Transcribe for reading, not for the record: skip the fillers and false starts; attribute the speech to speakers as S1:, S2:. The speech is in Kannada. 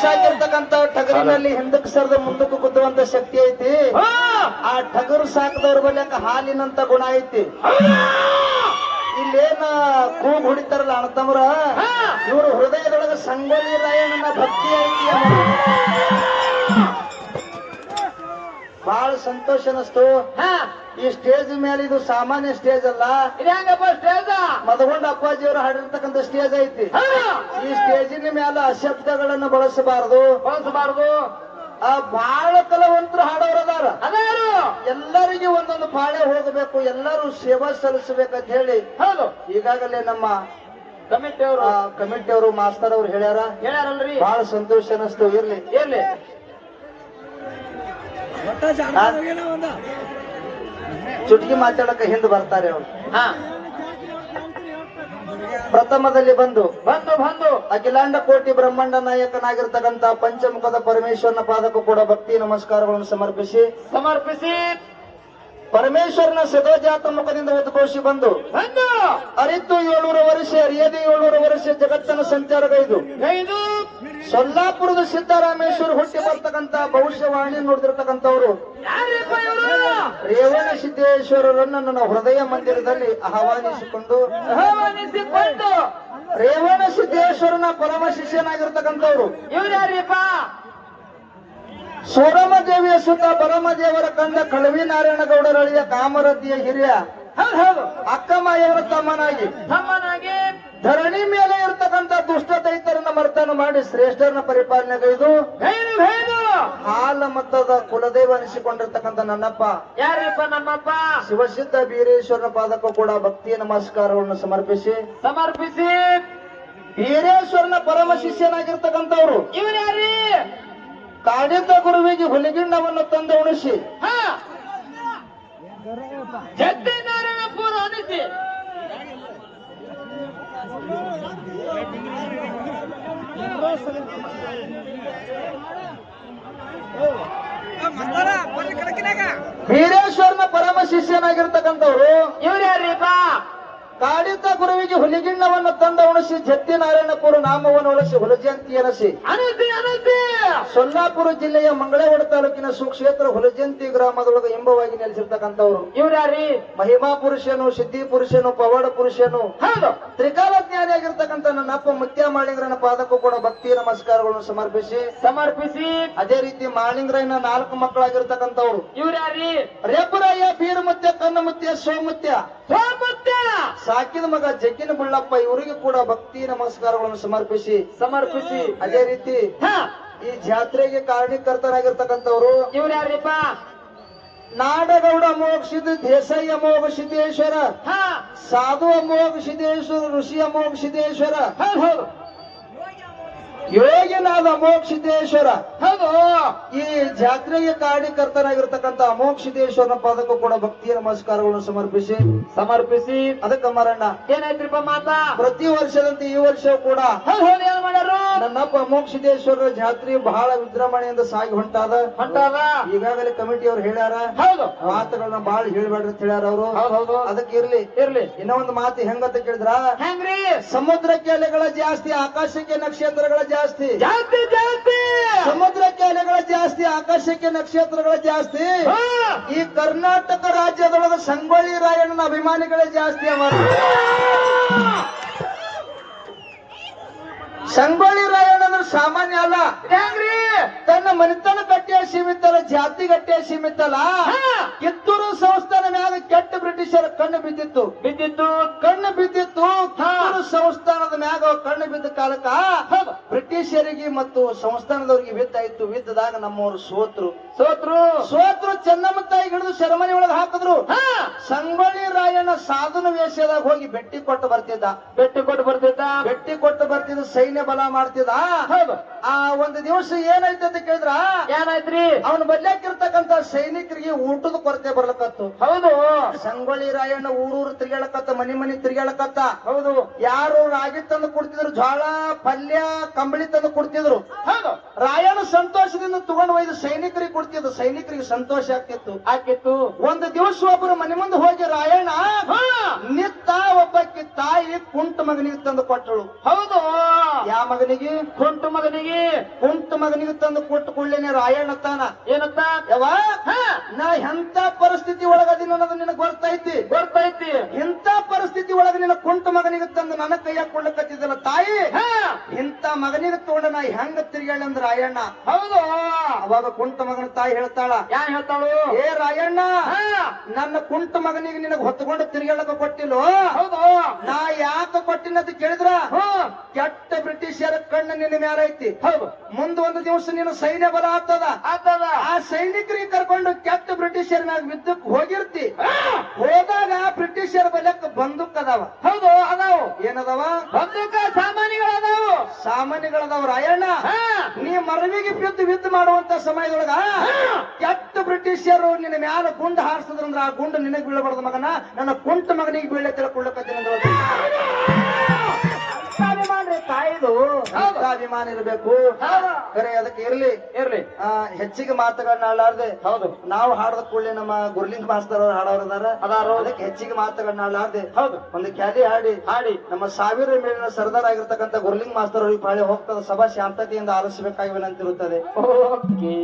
S1: ಸಾಕಿರ್ತಕ್ಕಂತ ಟಗರಿನಲ್ಲಿ ಹಿಂದಕ್ಕೆ ಸರಿದ ಮುಂದಕ್ಕೆ ಕುದ್ದುವಂತ ಶಕ್ತಿ ಐತಿ. ಆ ಟಗರು ಸಾಕದವ್ರ ಬಲ್ಯಾಕ ಹಾಲಿನಂತ ಗುಣ ಐತಿ. ಇಲ್ಲೇನ ಕೂಗ್ ಹೊಡಿತಾರಲ್ಲ ಅಣ್ಣತಮ್ರ, ಇವರು ಹೃದಯದೊಳಗ ಸಂಗೊಳ್ಳಿ ರಾಯಣ್ಣನ ಭಕ್ತಿ ಐತಿ. ಬಹಳ ಸಂತೋಷ ಅನಿಸ್ತು. ಈ ಸ್ಟೇಜ್ ಮೇಲೆ ಇದು ಸಾಮಾನ್ಯ ಸ್ಟೇಜ್ ಅಲ್ಲ, ಮದಗೊಂಡ ಅಪ್ಪಾಜಿಯವರು ಹಾಡಿರ್ತಕ್ಕಂಥ ಸ್ಟೇಜ್ ಐತಿ. ಈ ಸ್ಟೇಜಿನ ಮೇಲೆ ಅಶಬ್ದಗಳನ್ನು ಬಳಸಬಾರದು. ಬಹಳ ಕಲಾವಂತರು ಹಾಡೋರದಾರ, ಎಲ್ಲರಿಗೆ ಒಂದೊಂದು ಪಾಳೆ ಹೋಗಬೇಕು, ಎಲ್ಲರೂ ಸೇವಾ ಸಲ್ಲಿಸಬೇಕಂತ ಹೇಳಿ ಈಗಾಗಲೇ ನಮ್ಮ ಕಮಿಟಿಯವರು ಮಾಸ್ತರ್ ಅವ್ರು ಹೇಳ್ಯಾರಲ್ರಿ. ಬಹಳ ಸಂತೋಷ ಅನಿಸ್ತು. ಇರ್ಲಿ ಚುಟ್ಕಿ ಮಾತಾಡಕ ಹಿಂದೆ ಬರ್ತಾರೆ ಅವರು. ಪ್ರಥಮದಲ್ಲಿ ಬಂದು ಅಖಿಲಾಂಡ ಕೋಟಿ ಬ್ರಹ್ಮಾಂಡ ನಾಯಕನಾಗಿರ್ತಕ್ಕಂಥ ಪಂಚಮುಖದ ಪರಮೇಶ್ವರನ ಪಾದಕ್ಕೂ ಕೂಡ ಭಕ್ತಿ ನಮಸ್ಕಾರಗಳನ್ನು ಸಮರ್ಪಿಸಿ ಪರಮೇಶ್ವರನ ಸದೋಜಾತ ಮುಖದಿಂದ ಉದ್ಘೋಷಿ ಬಂದು ಅರಿತು 700 ವರ್ಷ ಅರಿಯದೆ 700 ವರ್ಷ ಜಗತ್ತನ್ನು ಸಂಚಾರಗೈದು ಸೊಲ್ಲಾಪುರದ ಸಿದ್ದರಾಮೇಶ್ವರ ಹುಟ್ಟಿ ಬರ್ತಕ್ಕಂಥ ಭವಿಷ್ಯವಾಣಿ ನೋಡಿದಿರ್ತಕ್ಕಂಥವ್ರು ರೇವಣ ಸಿದ್ದೇಶ್ವರರನ್ನು ನನ್ನ ಹೃದಯ ಮಂದಿರದಲ್ಲಿ ಆಹ್ವಾನಿಸಿಕೊಂಡು ರೇವಣ ಸಿದ್ದೇಶ್ವರನ ಪರಮ ಶಿಷ್ಯನಾಗಿರ್ತಕ್ಕಂಥವ್ರು ಸೋರಮ ದೇವಿಯ ಸುತ್ತ ಬರಮದೇವರ ಕಂಡ ಕಳವಿ ನಾರಾಯಣಗೌಡರಳಿಯ ಕಾಮರತಿಯ ಹಿರಿಯ ಅಕ್ಕಮಾಯವರ ತಮ್ಮನಾಗಿ ಧರಣಿ ಮೇಲೆ ಇರ್ತಕ್ಕಂಥ ದುಷ್ಟ ದೈತರನ್ನ ಮರ್ತನ ಮಾಡಿ ಶ್ರೇಷ್ಠರನ್ನ ಪರಿಪಾಲನೆಗೈದು ಹಾಲ ಮತ್ತದ ಕುಲದೇವ ಅನಿಸಿಕೊಂಡಿರ್ತಕ್ಕಂಥ ನನ್ನಪ್ಪ ಶಿವಸಿದ್ಧ ಬೀರೇಶ್ವರನ ಪಾದಕ್ಕೂ ಕೂಡ ಭಕ್ತಿಯ ನಮಸ್ಕಾರವನ್ನು ಸಮರ್ಪಿಸಿ ಬೀರೇಶ್ವರನ ಪರಮ ಶಿಷ್ಯನಾಗಿರ್ತಕ್ಕಂಥವ್ರು ಕಾಡಿದ್ದ ಗುರುವಿಗೆ ಹುಲಿಗಿಣ್ಣವನ್ನು ತಂದು ಉಣಿಸಿ ಬೀರೇಶ್ವರನ ಪರಮ ಶಿಷ್ಯನಾಗಿರ್ತಕ್ಕಂಥವ್ರು ಕಾಡಿದ್ದ ಗುರುವಿಗೆ ಹುಲಿಗಿಣ್ಣವನ್ನು ತಂದ ಉಣಿಸಿ ಜತ್ತಿ ನಾರಾಯಣಪುರ ನಾಮವನ್ನು ಉಳಿಸಿ ಹುಲಜಂತಿ ಎನಸಿ ಸೊಲ್ಲಾಪುರ ಜಿಲ್ಲೆಯ ಮಂಗಳವಾಡ ತಾಲೂಕಿನ ಸುಕ್ಷೇತ್ರ ಹುಲಜಂತಿ ಗ್ರಾಮದೊಳಗೆ ಎಂಬವಾಗಿ ನೆಲೆಸಿರ್ತಕ್ಕಂಥವ್ರು ಮಹಿಮಾ ಪುರುಷನು ಸಿದ್ಧಿ ಪುರುಷನು ಪವಾಡ ಪುರುಷನು ತ್ರಿಕಾಲ ಜ್ಞಾನಿಯಾಗಿರ್ತಕ್ಕಂಥ ನನ್ನ ಅಪ್ಪ ಮುತ್ಯ ಮಾಳಿಂಗ್ರನ ಪಾದಕ್ಕೂ ಕೂಡ ಭಕ್ತಿ ನಮಸ್ಕಾರಗಳನ್ನು ಸಮರ್ಪಿಸಿ ಅದೇ ರೀತಿ ಮಾಳಿಂಗ್ರನ 4 ಮಕ್ಕಳಾಗಿರ್ತಕ್ಕಂಥವ್ರು ರೇಪುರಾಯ ಬೀರಮುತ್ಯ ಕನ್ನಮುತ್ಯ ಸೋಮುತ್ಯ ಸಾಕಿದ ಮಗ ಜಗ್ಗಿನ ಬುಳ್ಳಪ್ಪ ಇವರಿಗೆ ಕೂಡ ಭಕ್ತಿ ನಮಸ್ಕಾರಗಳನ್ನು ಸಮರ್ಪಿಸಿ ಅದೇ ರೀತಿ ಈ ಜಾತ್ರೆಗೆ ಕಾರಣೀಕರ್ತನಾಗಿರ್ತಕ್ಕಂಥವ್ರು ನಾಡಗೌಡ ಅಮೋಘ ಸಿದ್ಧ ದೇಸಾಯಿ ಅಮೋಘ ಸಿದ್ದೇಶ್ವರ ಸಾಧು ಅಮೋಘ ಸಿದ್ದೇಶ್ವರ ಋಷಿ ಅಮೋಘ ಸಿದ್ದೇಶ್ವರ ಯೋಗಿನಾದ ಅಮೋಘ ಸಿದ್ದೇಶ್ವರ ಈ ಜಾತ್ರೆಗೆ ಕಾರಣೀಕರ್ತನಾಗಿರ್ತಕ್ಕಂಥ ಅಮೋಘ ಸಿದ್ದೇಶ್ವರನ ಪಾದಕ್ಕೂ ಕೂಡ ಭಕ್ತಿಯ ನಮಸ್ಕಾರಗಳನ್ನು ಸಮರ್ಪಿಸಿ ಅದಕ್ಕೆ ಮರಣ್ಣ
S2: ಏನಾಯ್ತ್ರಿಪ್ಪ ಮಾತಾ
S1: ಪ್ರತಿ ವರ್ಷದಂತೆ ಈ ವರ್ಷ ಕೂಡ ನನ್ನಪ್ಪ ಅಮೋಘ ಸಿದ್ದೇಶ್ವರರ ಜಾತ್ರೆ ಬಹಳ ವಿಜೃಂಭಣೆಯಿಂದ ಸಾಗಿ ಹೊಂಟಾದ ಈಗಾಗಲೇ ಕಮಿಟಿಯವ್ರು ಹೇಳ್ಯಾರ ಮಾತುಗಳನ್ನ ಬಹಳ ಹೇಳ್ಬೇಡ್ರಿ ಅಂತ ಹೇಳ್ಯಾರ ಅವರು. ಅದಕ್ಕೆ ಇರ್ಲಿ ಇನ್ನೊಂದು ಮಾತು ಹೆಂಗಂತ ಕೇಳಿದ್ರ ಸಮುದ್ರಕ್ಕೆ ಅಲೆಗಳ ಜಾಸ್ತಿ ಆಕಾಶಕ್ಕೆ ನಕ್ಷತ್ರಗಳ ಜಾಸ್ತಿ ಸಮುದ್ರಕ್ಕೆ ಅಲೆಗಳ ಜಾಸ್ತಿ ಆಕಾಶಕ್ಕೆ ನಕ್ಷತ್ರಗಳ ಜಾಸ್ತಿ ಈ ಕರ್ನಾಟಕ ರಾಜ್ಯದೊಳಗ ಸಂಗೊಳ್ಳಿ ರಾಯಣ್ಣನ ಅಭಿಮಾನಿಗಳೇ ಜಾಸ್ತಿ ಅವ. ಸಂಗೊಳ್ಳಿ ರಾಯಣ್ಣ ಅಂದ್ರೆ ಸಾಮಾನ್ಯ ಅಲ್ಲ, ತನ್ನ ಮನೆತನ ಗಟ್ಟಿಯ ಸೀಮಿತ ಅಲ್ಲ, ಜಾತಿ ಗಟ್ಟಿಯ ಸೀಮಿತ ಅಲ್ಲ. ಕಿತ್ತೂರು ಸಂಸ್ಥಾನ ಮ್ಯಾಗ ಕೆಟ್ಟ ಬ್ರಿಟಿಷರ ಕಣ್ಣು ಬಿದ್ದಿತ್ತು. ಕಿತ್ತೂರು ಸಂಸ್ಥಾನದ ಮ್ಯಾಗ ಕಣ್ಣು ಬಿದ್ದ ಕಾಲಕ್ಕ ಬ್ರಿಟಿಷರಿಗೆ ಮತ್ತು ಸಂಸ್ಥಾನದವರಿಗೆ ಯುದ್ಧ ಯುದ್ಧದಾಗ ನಮ್ಮವರು ಸೋತ್ರು ಚೆನ್ನಮ್ಮ ತಾಯಿ ಹಿಡಿದು ಸೆರೆಮನಿ ಒಳಗೆ ಹಾಕಿದ್ರು. ಸಂಗೊಳ್ಳಿ ರಾಯಣ್ಣ ಸಾಧನ ವೇಷದಾಗ ಹೋಗಿ ಭೇಟಿ ಕೊಟ್ಟು ಬರ್ತಿದ್ದ ಸೈನ್ಯ ಬಲ ಮಾಡ್ತಿದ್ದ. ಆ ಒಂದು ದಿವಸ ಏನಾಯ್ತು ಅಂತ ಕೇಳಿದ್ರ
S2: ಏನಾಯ್ತ್ರಿ
S1: ಅವನ ಬಲ್ಯಾಕಿರ್ತಕ್ಕಂತ ಸೈನಿಕರಿಗೆ ಊಟದ ಕೊರತೆ ಬರ್ಲಕತ್ತು. ಸಂಗೊಳ್ಳಿ ರಾಯಣ್ಣ ಊರೂರು ತಿರ್ಗಾಳಕತ್ತ, ಮನಿ ತಿರ್ಗಾಳಕತ್ತ. ಯಾರು ರಾಗಿ ತಂದು ಕೊಡ್ತಿದ್ರು, ಜೋಳ ಪಲ್ಯ ಕಂಬಳಿ ತಂದು ಕೊಡ್ತಿದ್ರು. ರಾಯಣ ಸಂತೋಷದಿಂದ ತಗೊಂಡು ಒಯ್ದು ಸೈನಿಕರಿಗೆ ಕೊಡ್ತಿದ್ದು ಸೈನಿಕರಿಗೆ ಸಂತೋಷ ಆಗ್ತಿತ್ತು.
S2: ಆಕಿತ್ತು.
S1: ಒಂದು ದಿವಸ ಒಬ್ಬರು ಮನೆ ಮುಂದೆ ಹೋಗಿ ರಾಯಣ್ಣ ನಿತ್ತ ಒಬ್ಬಕ್ಕೆ ತಾಯಿ ಕುಂಟು ಮಗನಿಗೆ ತಂದು ಕೊಟ್ಟಳು.
S2: ಹೌದು.
S1: ಯಾವ ಮಗನಿಗೆ?
S2: ಕುಂಟು ಮಗನಿಗೆ.
S1: ಕುಂಟು ಮಗನಿಗೆ ತಂದು ಕೊಟ್ಟು ಕೊಳ್ಳೇನೆ ರಾಯಣ್ಣ ತಾನ
S2: ಏನಂತ?
S1: ಯಾವ ನಾ ಎಂತ ಪರಿಸ್ಥಿತಿ ಒಳಗದಿನ ಅನ್ನೋದು ನಿನಗೆ ಗೊತ್ತೈತಿ.
S2: ಗೊತ್ತೈತಿ.
S1: ಇಂಥ ಪರಿಸ್ಥಿತಿ ಒಳಗೆ ನಿನ್ನ ಕುಂಟು ಮಗನಿಗೆ ತಂದು ನನ್ನ ಕೈಯಾಗ ಕೊಳ್ಳಕತ್ತಿದ್ದಲ್ಲ ತಾಯಿ, ಇಂಥ ಮಗನಿಗೆ ತಗೊಂಡ ನಾ ಹೆಂಗ ತಿರ್ಗಾಳ ಅಂದ್ರ ರಾಯಣ್ಣ.
S2: ಹೌದು.
S1: ಅವಾಗ ಕುಂಟು ಮಗನ ತಾಯಿ ಹೇಳ್ತಾಳ,
S2: ಯಾ ಹೇಳ್ತಾಳು?
S1: ಏ ರಾಯಣ್ಣ, ನನ್ನ ಕುಂಟು ಮಗನಿಗೆ ನಿನಗೆ ಹೊತ್ತುಕೊಂಡು ತಿರ್ಗಾಳಕ ಕೊಟ್ಟಿಲ್ಲೋ.
S2: ಹೌದು.
S1: ನಾ ಯಾಕ ಕೊಟ್ಟಿನಂತ ಕೇಳಿದ್ರ ಕೆಟ್ಟ ಬ್ರಿಟಿಷರ ಕಣ್ಣು ನಿನ್ನ ಮ್ಯಾಲ ಐತಿ.
S2: ಹೌದು.
S1: ಮುಂದ ಒಂದು ದಿವಸ ನೀನು ಸೈನ್ಯ ಬಲ ಆಗ್ತದ. ಆ ಸೈನಿಕರಿಗೆ ಕರ್ಕೊಂಡು ಕೆಟ್ಟ ಬ್ರಿಟಿಷರ ಮ್ಯಾಗ ಯುದ್ಧಕ್ಕೆ ಹೋಗಿರ್ತಿ. ಹೋದಾಗ ಬ್ರಿಟಿಷರ ಬಲ್ಯಕ್ಕ ಬಂದೂಕ್ ಅದಾವ.
S2: ಹೌದು, ಅದಾವು.
S1: ಏನದಾವ?
S2: ಬಂದೂಕ ಸಾಮಾನ್ಯಗಳು ಅದಾವು.
S1: ಸಾಮಾನ್ಯಗಳದಾವ. ರಾಯಣ್ಣ, ನೀ ಮರವಿಗೆ ಬಿದ್ದು ಯುದ್ಧ ಮಾಡುವಂತ ಸಮಯದೊಳಗ ಕೆಟ್ಟ ಬ್ರಿಟಿಷರು ನಿನ್ನ ಮ್ಯಾಲ ಗುಂಡು ಹಾರಿಸಿದ್ರಂದ್ರ ಆ ಗುಂಡು ನಿನಗೆ ಬೀಳಬಾರ್ದು ಮಗನ, ನನ್ನ ಕುಂಟು ಮಗನಿಗೆ ಬೀಳೆ ತಿಳ್ಕೊಳ್ಳಕತ್ತೀನಿ.
S2: ಮಾಡ್ರಿ ತಾಯಿದು.
S1: ಅಭಿಮಾನ ಇರಬೇಕು. ಕರೆ ಅದಕ್ಕೆ ಇರ್ಲಿ
S2: ಇರ್ಲಿ.
S1: ಹೆಚ್ಚಿಗೆ ಮಾತುಗಳನ್ನ ಆಡಲಾರ್ದೆ.
S2: ಹೌದು.
S1: ನಾವು ಹಾಡದ ಕೂಡಲೇ ನಮ್ಮ ಗುರ್ಲಿಂಗ್ ಮಾಸ್ತರ್ ಅವ್ರು ಹಾಡೋರು
S2: ಅದಾರು.
S1: ಅದಕ್ಕೆ ಹೆಚ್ಚಿಗೆ ಮಾತುಗಳನ್ನ ಆಡಲಾರ್ದೆ
S2: ಹೌದು.
S1: ಒಂದು ಕ್ಯಾಲಿ ಹಾಡಿ ನಮ್ಮ ಸಾವಿರ ಮೇಲಿನ ಸರ್ದಾರ್ ಆಗಿರ್ತಕ್ಕಂಥ ಗುರ್ಲಿಂಗ್ ಮಾಸ್ತರ್ ಅವ್ರಿಗೆ ಬಾಳೆ ಹೋಗ್ತದ ಸಭಾ ಶಾಂತತೆಯಿಂದ ಆಲಿಸಬೇಕಾಗಿ ವಿನಂತಿರುತ್ತದೆ.
S2: ಓಕೆ.